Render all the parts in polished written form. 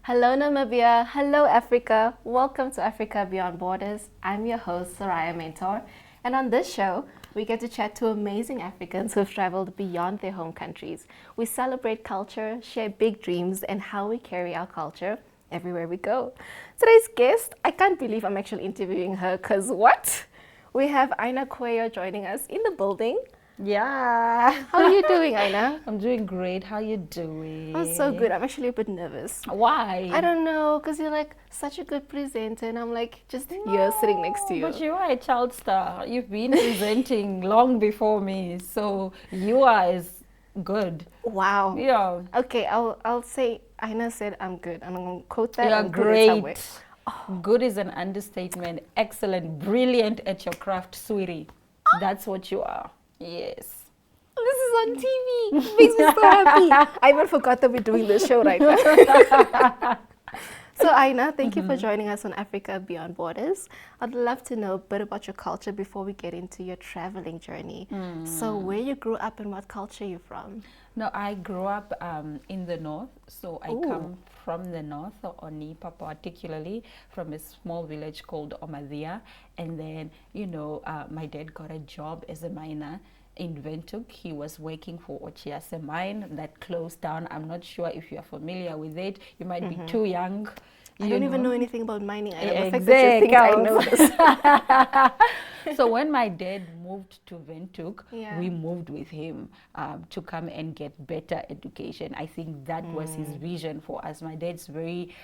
Hello, Namibia. Hello, Africa. Welcome to Africa Beyond Borders. I'm your host, Soraya Mentor. And on this show, we get to chat to amazing Africans who have traveled beyond their home countries. We celebrate culture, share big dreams, and how we carry our culture everywhere we go. Today's guest, I can't believe I'm actually interviewing her because what? We have Aina Kweyo joining us in the building. Yeah. How are you doing, Aina? I'm doing great. How you doing? I'm so good. I'm actually a bit nervous. Why? I don't know, because you're like such a good presenter, and I'm like just here sitting next to you. But you are a child star. You've been presenting long before me, so you are as good. Wow. Yeah. Okay, I'll say Aina said I'm good, and I'm gonna quote that. You're and put it somewhere. great. Good is an understatement. Excellent, brilliant at your craft, sweetie. That's what you are. Yes. This is on TV. Makes me so happy. I even forgot that we're doing this show right now. So Aina, thank you for joining us on Africa Beyond Borders. I'd love to know a bit about your culture before we get into your traveling journey. So where you grew up and what culture you're from? No, I grew up in the north, so I come from the north, Oniipa particularly, from a small village called Omadia. And then, my dad got a job as a miner in Windhoek. He was working for Ochiase mine that closed down. I'm not sure if you're familiar with it. You might be too young. I don't even know anything about mining. I know the fact Exactly. that you think I know this. So when my dad moved to Windhoek, Yeah. we moved with him to come and get better education. I think that was his vision for us. My dad's very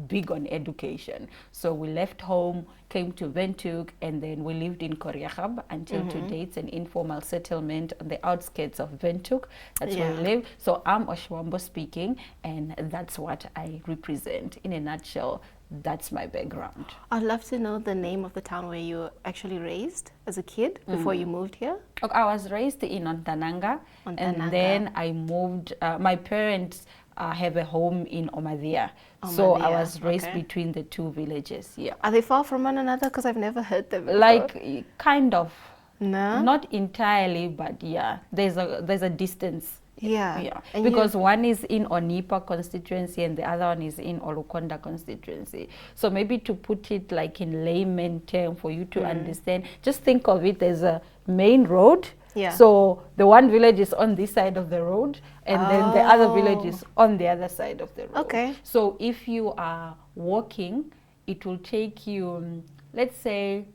big on education. So we left home, came to Windhoek, and then we lived in Koreachab until today. It's an informal settlement on the outskirts of Windhoek. That's where we live. So I'm Oshwambo speaking, and that's what I represent. In a nutshell, that's my background. I'd love to know the name of the town where you were actually raised as a kid before you moved here. Okay, I was raised in Ontananga, and then I moved. My parents have a home in Omadia, so I was raised between the two villages. Yeah, Are they far from one another? Because I've never heard them before. like kind of, No? not entirely, but yeah, there's a distance. Yeah. Yeah, And because one is in Oniipa constituency and the other one is in Olukonda constituency. So maybe to put it like in layman term for you to understand, just think of it as a main road. Yeah. So the one village is on this side of the road and then the other village is on the other side of the road. Okay. So if you are walking, it will take you, let's say,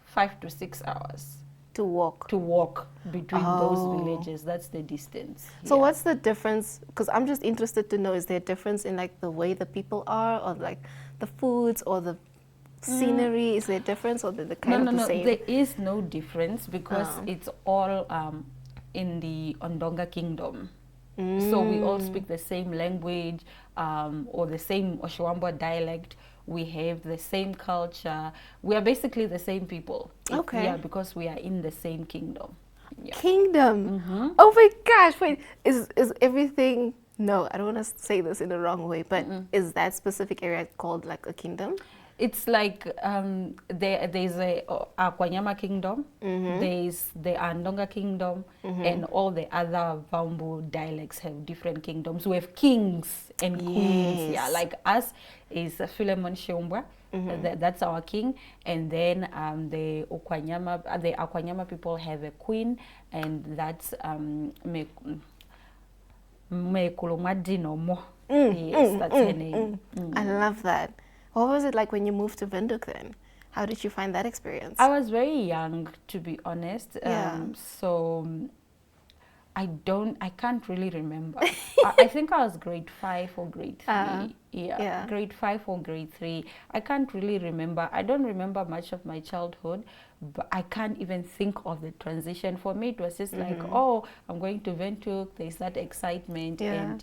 5 to 6 hours to walk. to walk between those villages. That's the distance. So what's the difference? Because I'm just interested to know, is there a difference in like the way the people are, or like the foods, or the scenery? Is there a difference, or they're kind of the same? There is no difference because it's all in the Ondonga kingdom. So we all speak the same language or the same Oshwambo dialect. We have the same culture. We are basically the same people. Okay. Yeah, because we are in the same kingdom. Yeah. Kingdom. Oh my gosh! Wait, is everything? No, I don't want to say this in the wrong way, but is that specific area called like a kingdom? It's like there's a Akwanyama kingdom, there's the Andonga kingdom, and all the other Vambu dialects have different kingdoms. We have kings and queens. Yeah, like us is Philemon Sheumbwa. That's our king, and then the Akwanyama people have a queen, and that's Mekulumadzinomo. Yes, that's her name. I love that. What was it like when you moved to Windhoek then? How did you find that experience? I was very young, to be honest. So I can't really remember. I think I was grade 5 or grade 3. Yeah, grade 5 or grade 3. I can't really remember. I don't remember much of my childhood, but I can't even think of the transition. For me, it was just like, oh, I'm going to Windhoek. There's that excitement, and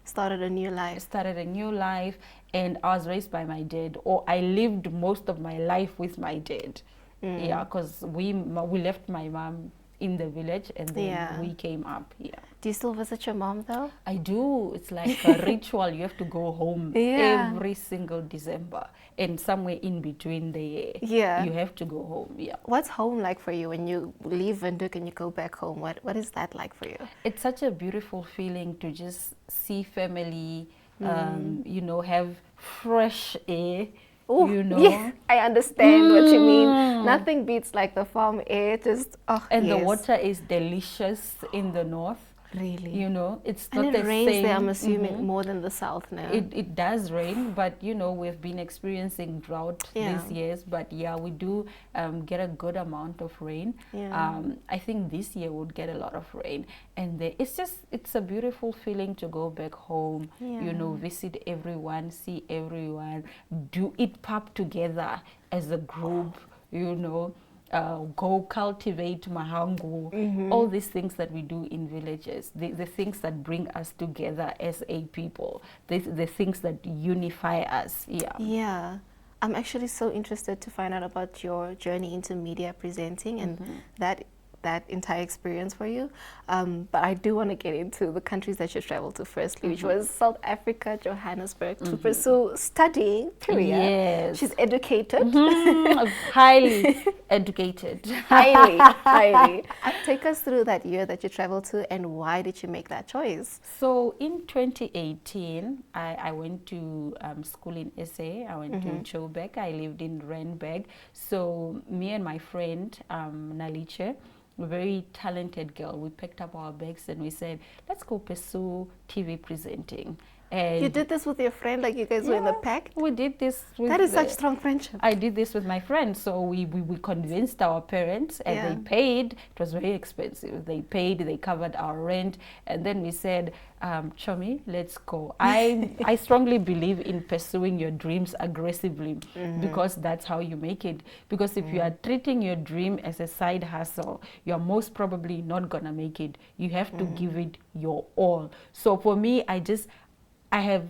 started a new life. Started a new life, and I was raised by my dad, or I lived most of my life with my dad. Yeah, because we left my mom in the village, and then we came up here. Do you still visit your mom though? I do. It's like a ritual. You have to go home every single December, and somewhere in between the year, you have to go home. Yeah. What's home like for you when you leave Windhoek and you go back home? What is that like for you? It's such a beautiful feeling to just see family you know, have fresh air. Ooh, You know, yeah, I understand what you mean. Nothing beats like the farm air. Just and the yes. water is delicious in the north. Really? You know, it's And not the it rains there, I'm same. assuming, more than the south now. It does rain, but you know, we've been experiencing drought these years. But yeah, we do get a good amount of rain. Yeah. I think this year we'll get a lot of rain, and it's a beautiful feeling to go back home. You know, visit everyone, see everyone, do eat pap together as a group. You know. Go cultivate mahangu, all these things that we do in villages, the things that bring us together as a people, the things that unify us. Yeah. I'm actually so interested to find out about your journey into media presenting and that entire experience for you. But I do want to get into the countries that you traveled to firstly, which was South Africa, Johannesburg, to pursue studying, period. Yes. She's educated. Highly educated. Highly. Take us through that year that you traveled to and why did you make that choice? So in 2018, I went to school in SA. I went to Joburg. I lived in Randburg. So me and my friend, Naliche, a very talented girl, we picked up our bags and we said, let's go pursue TV presenting. And you did this with your friend, like you guys were in the pack? We did this with that is such strong friendship. I did this with my friends. So we convinced our parents and they paid. It was very expensive. They paid, they covered our rent. And then we said, Chomi, let's go. I strongly believe in pursuing your dreams aggressively because that's how you make it. Because if you are treating your dream as a side hustle, you're most probably not going to make it. You have to give it your all. So for me, I have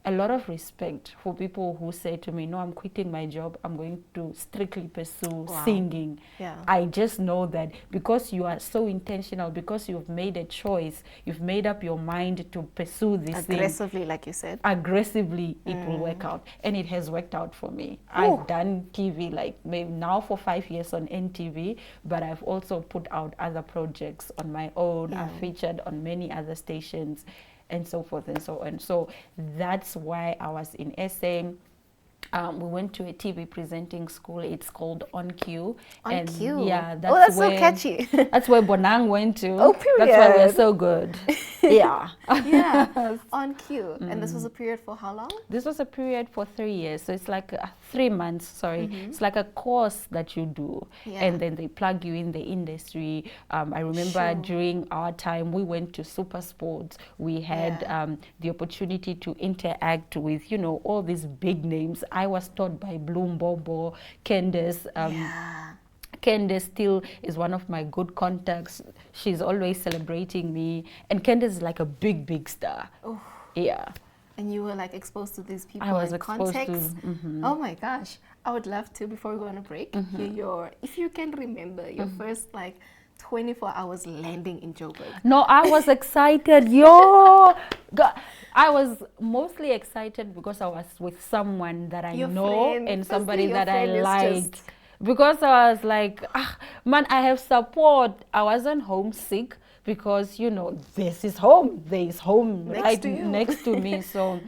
a lot of respect for people who say to me, no, I'm quitting my job. I'm going to strictly pursue singing. Yeah. I just know that because you are so intentional, because you've made a choice, you've made up your mind to pursue this aggressively, thing. like you said. Aggressively, it will work out. And it has worked out for me. I've done TV like maybe now for 5 years on NTV, but I've also put out other projects on my own. I've featured on many other stations, and so forth and so on. So that's why I was in SA. We went to a TV presenting school. It's called On Cue. On Cue? Yeah, that's so catchy. That's where Bonang went to. Oh, period. That's why we're so good. Yeah. Yeah, On Cue. And this was a period for how long? This was a period for 3 years. So it's like 3 months, sorry. It's like a course that you do. And then they plug you in the industry. I remember during our time, we went to Super Sports. We had the opportunity to interact with, you know, all these big names. I was taught by Bloom Bobo, Candace. Candace still is one of my good contacts. She's always celebrating me. And Candace is like a big, big star. Oh. Yeah. And you were like exposed to these people. I was in exposed context. to. Oh my gosh. I would love to, before we go on a break, hear your, if you can remember, your first like 24 hours landing in Joburg. No, I was excited. Yo! God. I was mostly excited because I was with someone that I know and somebody that I liked. Because I was like, man, I have support. I wasn't homesick because, you know, this is home. There is home next to me. So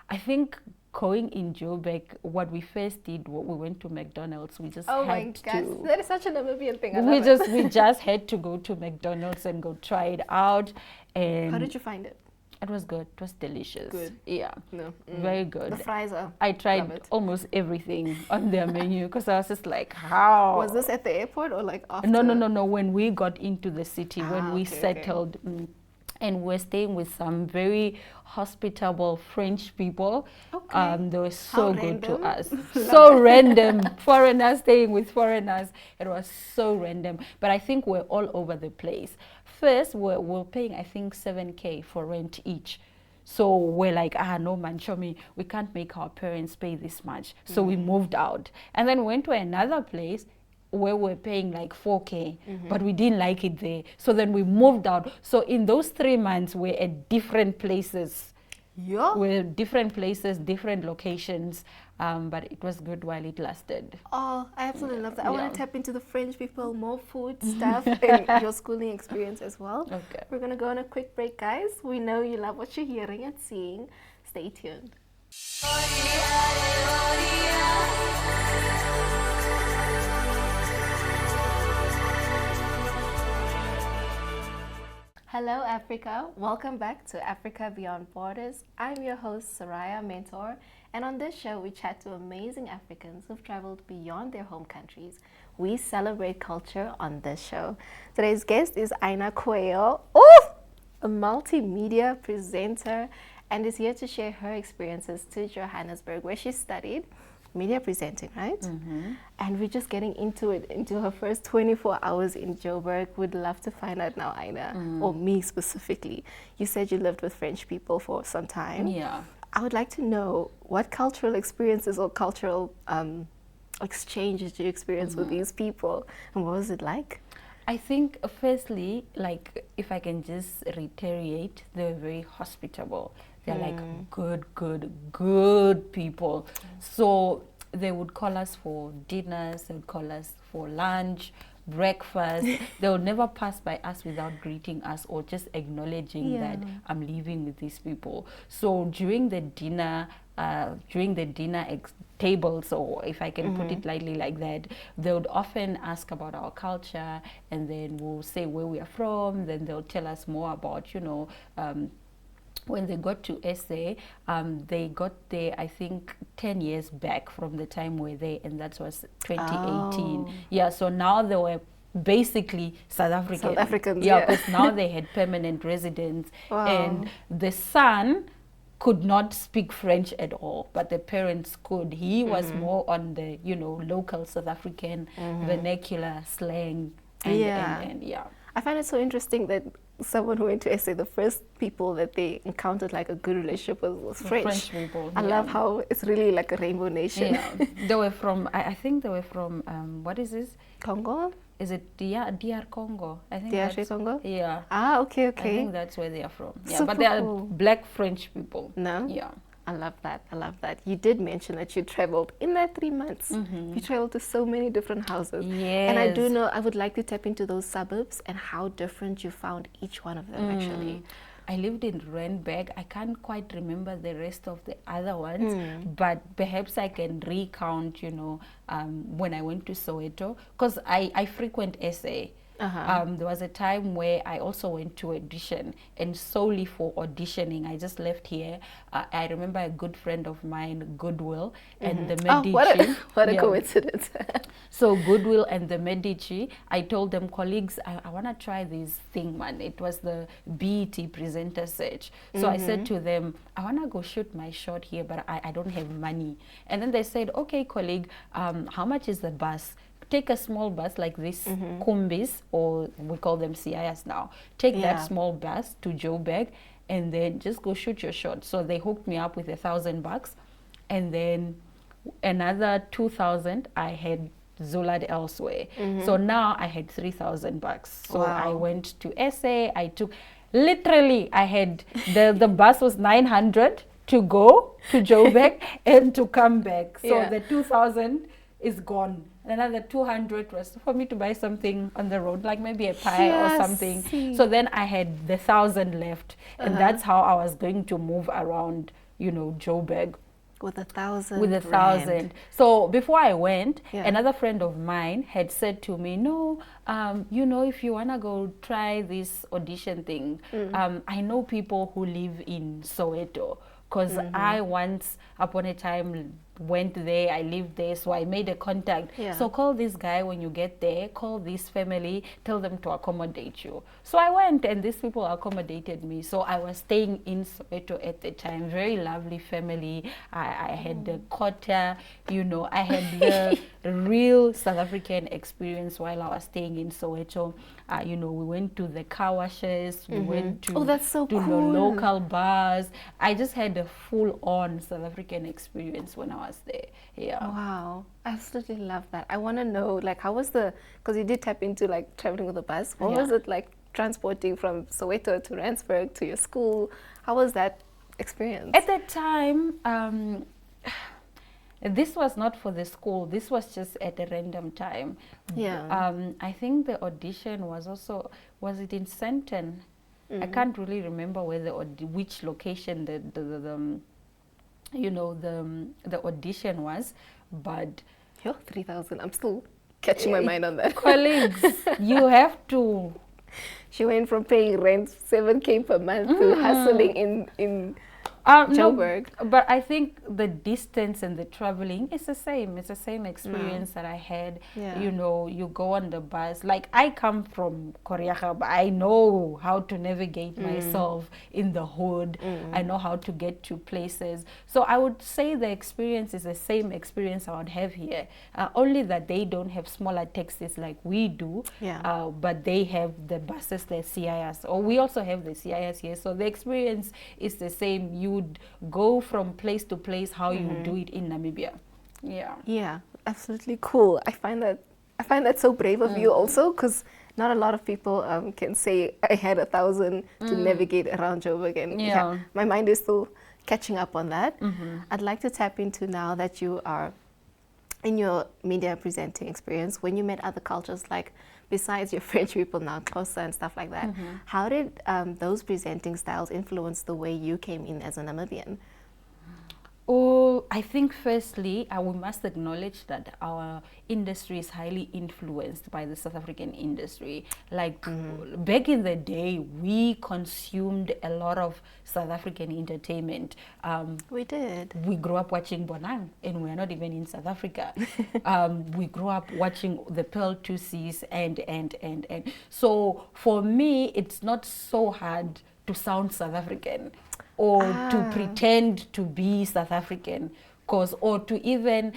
I think going in Joburg, what we first did, we went to McDonald's. We just had to. That is such a Namibian thing. We just had to go to McDonald's and go try it out. And how did you find it? It was good. It was delicious. Good. Yeah. No. Very good. The fries are. I tried almost everything on their menu because I was just like, how? Was this at the airport or like after? No. When we got into the city, when we settled. And we're staying with some very hospitable French people. They were so good to us. So random. Foreigners staying with foreigners. It was so random. But I think we're all over the place. First, we're paying, I think, 7K for rent each. So we're like, no, man, show me. We can't make our parents pay this much. So we moved out. And then went to another place where we're paying like 4K, but we didn't like it there. So then we moved out. So in those 3 months, we're at different places. Yeah. We're different places, different locations. but it was good while it lasted. Oh, I absolutely love that. I want Yeah. to tap into the French people, more food stuff, and your schooling experience as well. Okay. We're going to go on a quick break, guys. We know you love what you're hearing and seeing. Stay tuned. Hello, Africa. Welcome back to Africa Beyond Borders. I'm your host, Soraya Mentor, and on this show, we chat to amazing Africans who've traveled beyond their home countries. We celebrate culture on this show. Today's guest is Aina Kweyo, a multimedia presenter, and is here to share her experiences to Johannesburg, where she studied media presenting, right? And we're just getting into it, into her first 24 hours in Joburg. We'd love to find out now, Aina, or me specifically. You said you lived with French people for some time. Yeah. I would like to know what cultural experiences or cultural exchanges did you experience with these people, and what was it like? I think firstly, like if I can just reiterate, they're very hospitable. They're like good people. So they would call us for dinners, they would call us for lunch, breakfast. They would never pass by us without greeting us or just acknowledging that I'm living with these people. So during the dinner tables, or if I can put it lightly like that, they would often ask about our culture, and then we'll say where we are from. Then they'll tell us more about, when they got to SA, they got there, I think, 10 years back from the time we were there, and that was 2018. Oh. Yeah, so now they were basically South Africans, yeah, because now they had permanent residence. Wow. And the son could not speak French at all, but the parents could. He was more on the, local South African vernacular slang. And yeah. I find it so interesting that someone who went to SA, the first people that they encountered like a good relationship with was French. French people. I love how it's really like a rainbow nation. Yeah, they were from, I think they were from, what is this? Congo? Is it DR Congo? I think DR that's Congo? Yeah. Ah, okay. I think that's where they are from. Yeah, Super but they are cool. black French people. No? Yeah. I love that. I love that. You did mention that you traveled in that 3 months. You traveled to so many different houses. Yes. And I do know, I would like to tap into those suburbs and how different you found each one of them actually. I lived in Randburg. I can't quite remember the rest of the other ones, but perhaps I can recount, when I went to Soweto, because I frequent SA. There was a time where I also went to audition, and solely for auditioning, I just left here. I remember a good friend of mine, Goodwill, and the Medici. What a coincidence. So Goodwill and the Medici, I told them, colleagues, I want to try this thing, man. It was the BET presenter search. So I said to them, I want to go shoot my shot here, but I don't have money. And then they said, okay, colleague, how much is the bus? Take a small bus like this, Kumbis, or we call them CIS now. Take that small bus to Joburg, and then just go shoot your shot. So they hooked me up with $1,000, and then another 2,000 I had Zula'd elsewhere. So now I had $3,000. So I went to SA. I took, literally, I had the bus was 900 to go to Joburg and to come back. So the 2,000 is gone. Another 200 was for me to buy something on the road, like maybe a pie or something. So then I had the 1,000 left, and that's how I was going to move around, Joburg. With 1,000. With 1,000. So before I went, another friend of mine had said to me, no, if you want to go try this audition thing, I know people who live in Soweto, because I once upon a time went there, I lived there, so I made a contact. So call this guy when you get there, call this family, tell them to accommodate you. So I went, and these people accommodated me. So I was staying in Soweto at the time. Very lovely family. I had the kota, I had the real South African experience while I was staying in Soweto. We went to the car washes, we went to, that's so to the cool. local bars. I just had a full-on South African experience when I was there. Yeah. Wow. I absolutely love that. I want to know, like, how was because you did tap into, like, traveling with a bus. What was it like transporting from Soweto to Randburg to your school? How was that experience? At that time, This was not for the school. This was just at a random time. Yeah. I think the audition was also, was it in Senton? I can't really remember where which location the audition was, but Yo, 3,000. I'm still catching my mind on that. colleagues, you have to. She went from paying rent 7K per month to hustling in No, Joburg. but I think the distance and the traveling is the same. It's the same experience that I had. Yeah. You know, you go on the bus. Like, I come from Korea, but I know how to navigate myself in the hood. I know how to get to places. So I would say the experience is the same experience I would have here. Only that they don't have smaller taxis like we do. Yeah. But they have the buses, the CIS. Or we also have the CIS here. So the experience is the same. You would go from place to place how you do it in Namibia. Yeah. Yeah, absolutely cool. I find that so brave of you also, because not a lot of people can say I had 1,000 to navigate around Joburg. And Yeah. my mind is still catching up on that. I'd like to tap into now that you are in your media presenting experience, when you met other cultures, like besides your French people now, closer and stuff like that, how did those presenting styles influence the way you came in as a Namibian? Oh, I think firstly, we must acknowledge that our industry is highly influenced by the South African industry. Like back in the day, we consumed a lot of South African entertainment. We did. We grew up watching Bonang, and we're not even in South Africa. We grew up watching the Pearl 2Cs and. So for me, it's not so hard to sound South African or to pretend to be South African, or to even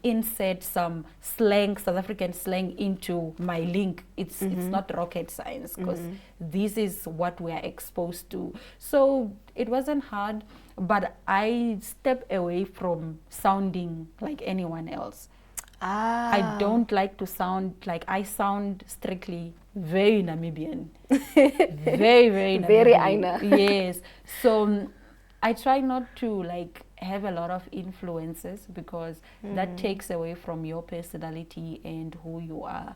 insert some slang, South African slang into my link. It's not rocket science, because this is what we are exposed to. So it wasn't hard, but I stepped away from sounding like anyone else. I don't like to sound like, I sound strictly very Namibian. Very, very Namibian. Very Aina. Yes. So I try not to like have a lot of influences, because that takes away from your personality and who you are.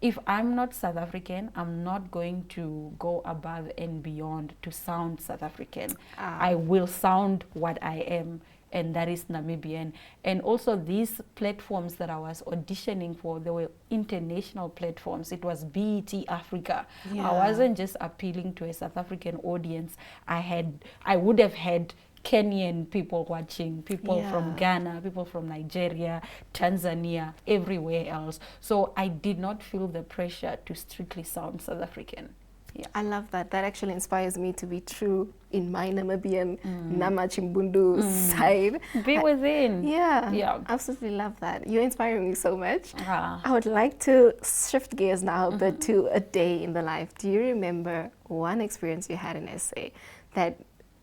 If I'm not South African, I'm not going to go above and beyond to sound South African. I will sound what I am, and that is Namibian. And also these platforms that I was auditioning for, they were international platforms. It was BET Africa. Yeah. I wasn't just appealing to a South African audience. I would have had Kenyan people watching, people from Ghana, people from Nigeria, Tanzania, everywhere else. So I did not feel the pressure to strictly sound South African. Yeah. I love that. That actually inspires me to be true in my Namibian Nama Chimbundu side. Be within. Yeah, absolutely love that. You're inspiring me so much. I would like to shift gears now a bit to a day in the life. Do you remember one experience you had in SA that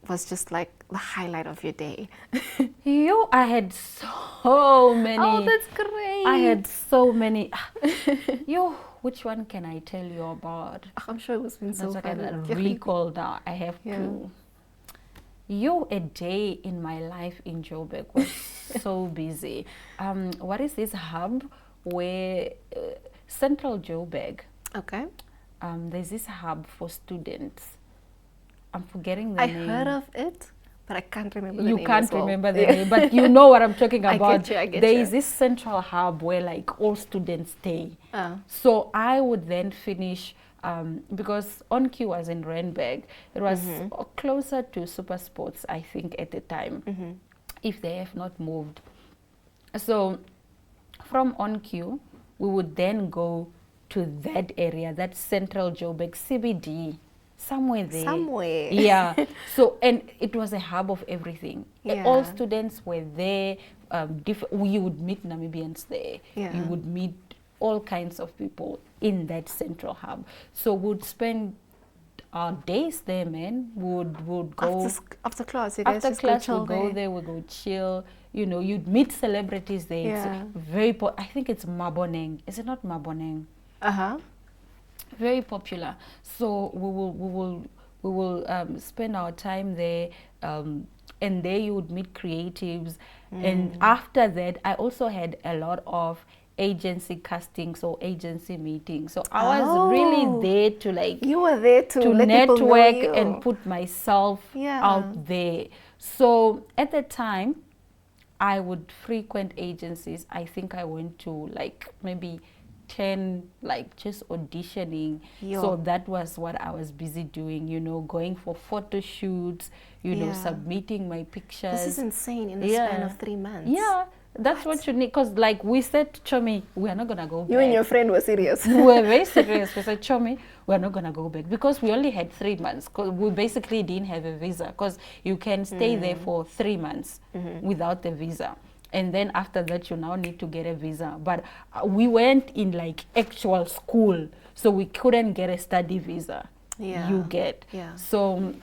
was just like the highlight of your day? I had so many. Oh, that's great. I had so many. Which one can I tell you about? I'm sure it was been so fun. I fun. recall now. I have to. A day in my life in Joburg was so busy. What is this hub where Central Joburg? Okay. There's this hub for students. I'm forgetting the name. I heard of it, but I can't remember the name. You can't remember the name, but you know what I'm talking about. I get you. There is this central hub where like all students stay. So I would then finish, because OnQ was in Randburg. It was closer to Super Sports, I think, at the time, if they have not moved. So from OnQ, we would then go to that area, that Central Joburg CBD. Somewhere there. Somewhere. Yeah. So, and it was a hub of everything. Yeah. All students were there. You would meet Namibians there. Yeah. You would meet all kinds of people in that central hub. So we'd spend our days there, man. Would go after class. You guys after just class. go We'd go there. We go chill. You know, you'd meet celebrities there. Yeah. It's very. I think it's Maboneng. Is it not Maboneng? Very popular. So we will spend our time there, and there you would meet creatives. And after that, I also had a lot of agency castings or agency meetings. So I was really there to like, you were there to let people know network you. and put myself Yeah. out there. So at the time, I would frequent agencies. I think I went to like maybe 10, like just auditioning. Yo. So that was what I was busy doing, you know, going for photo shoots, you know, Yeah. submitting my pictures. This is insane in the span of 3 months. Yeah, that's what you need. Because like we said, Chomi, we are not going to go back. You and your friend were serious. We were very serious. We said, Chomi, we're not going to go back. Because we only had 3 months. Because we basically didn't have a visa. Because you can stay there for 3 months without a visa. And then after that, you now need to get a visa. But we went in like actual school. So we couldn't get a study visa. Yeah. You get. Yeah. So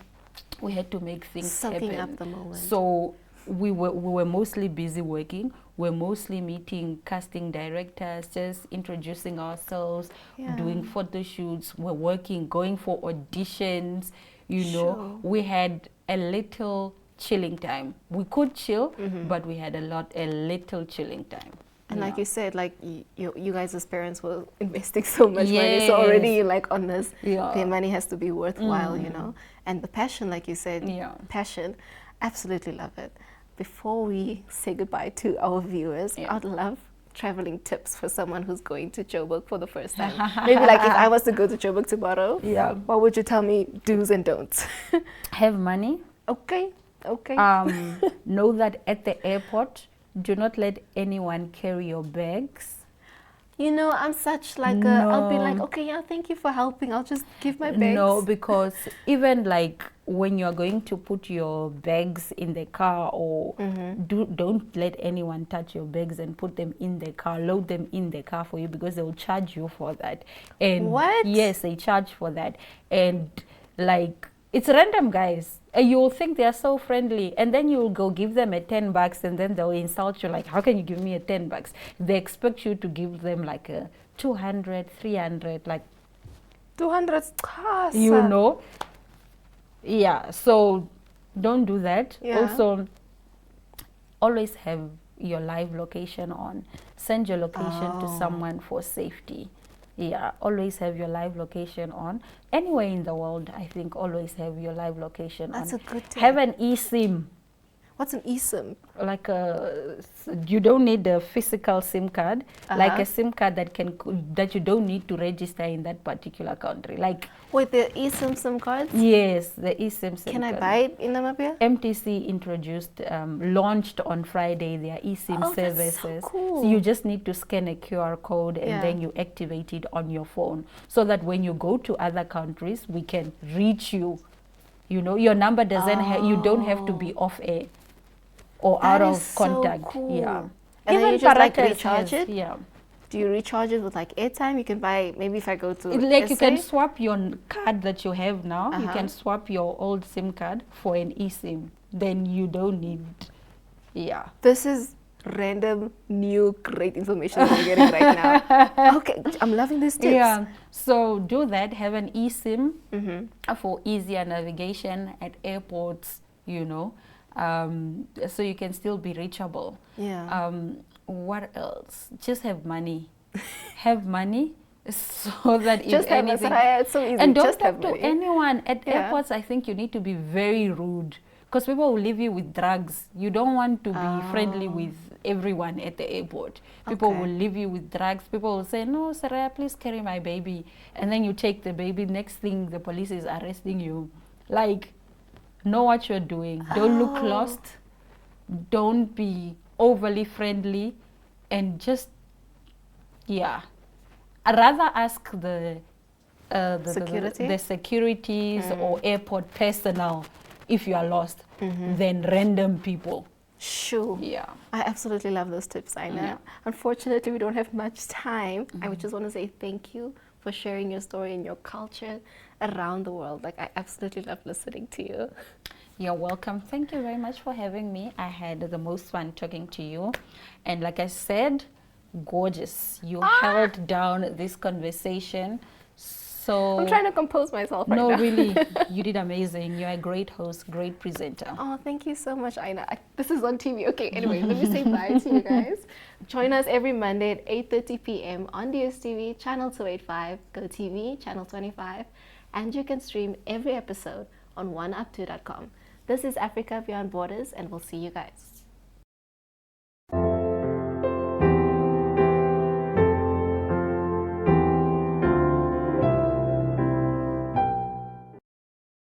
we had to make things Soaking happen. up the moment. So we were mostly busy working. We're mostly meeting casting directors, just introducing ourselves, Yeah. doing photo shoots. We're working, going for auditions. You know, Sure. we had a little chilling time. We could chill, but we had a little chilling time. And like you said, like you guys as parents were investing so much money. So Yes. already you're like on this, Yeah. the money has to be worthwhile, you know. And the passion, like you said, Yeah. passion, absolutely love it. Before we say goodbye to our viewers, Yeah. I'd love traveling tips for someone who's going to Joburg for the first time. Maybe like if I was to go to Joburg tomorrow, Yeah. what would you tell me do's and don'ts? Have money. Okay, okay. Know that at the airport, do not let anyone carry your bags. You know, I'm such like I'll be like, okay, yeah, thank you for helping. I'll just give my bags. No, because even like when you're going to put your bags in the car or don't let anyone touch your bags and put them in the car, load them in the car for you because they'll charge you for that. And What? Yes, they charge for that. And like, it's random, guys. You'll think they're so friendly, and then you'll go give them a $10, and then they'll insult you like, how can you give me a $10? They expect you to give them like a 200, 300, like, 200 you know. Yeah, so don't do that. Yeah. Also, always have your live location on. Send your location to someone for safety. Yeah, always have your live location on. Anywhere in the world, I think always have your live location That's on. a good tip. Have an eSIM. What's an eSIM? Like you don't need a physical SIM card, like a SIM card that you don't need to register in that particular country. Like, Wait, the eSIM SIM cards? yes, the eSIM SIM Can I card. buy it in Namibia? MTC introduced, launched on Friday their eSIM Oh, that's so services. cool. So you just need to scan a QR code and Yeah. then you activate it on your phone so that when you go to other countries, we can reach you. You know, your number doesn't you don't have to be off air or That out of is so contact. cool. Yeah. And then you just like Paratas recharge has- it? Yeah. Do you recharge it with like airtime? You can buy, maybe if I go to Like you can SA? swap your card that you have now. You Uh-huh. can swap your old SIM card for an eSIM. Then you don't need, yeah. This is random, new, great information that I'm getting right now. Okay, I'm loving these tips. Yeah, so do that. Have an eSIM for easier navigation at airports, you know, so you can still be reachable. Yeah. What else? Just have money. Have money so that Just if have anything... Soraya, it's so easy. And don't just have talk to money. anyone. At Yeah. airports, I think you need to be very rude because people will leave you with drugs. You don't want to be friendly with everyone at the airport. People Okay. will leave you with drugs. People will say, no, Saraya, please carry my baby. And then you take the baby. Next thing, the police is arresting you. Like, know what you're doing. Don't look lost. Don't be overly friendly. And just, yeah. I'd rather ask the Security? the securities or airport personnel if you are lost than random people. Sure. Yeah. I absolutely love those tips, Aina. Yeah. Unfortunately, we don't have much time. I would just want to say thank you for sharing your story and your culture around the world. Like, I absolutely love listening to you. You're welcome. Thank you very much for having me. I had the most fun talking to you. And like I said, gorgeous. You held down this conversation So I'm trying to compose myself right no, now. really, you did amazing. You're a great host, great presenter. Oh, thank you so much, Aina. This is on TV. Okay, anyway, let me say bye to you guys. Join us every Monday at 8:30 p.m. on DSTV, channel 285, GoTV, channel 25, and you can stream every episode on oneup2.com. This is Africa Beyond Borders, and we'll see you guys.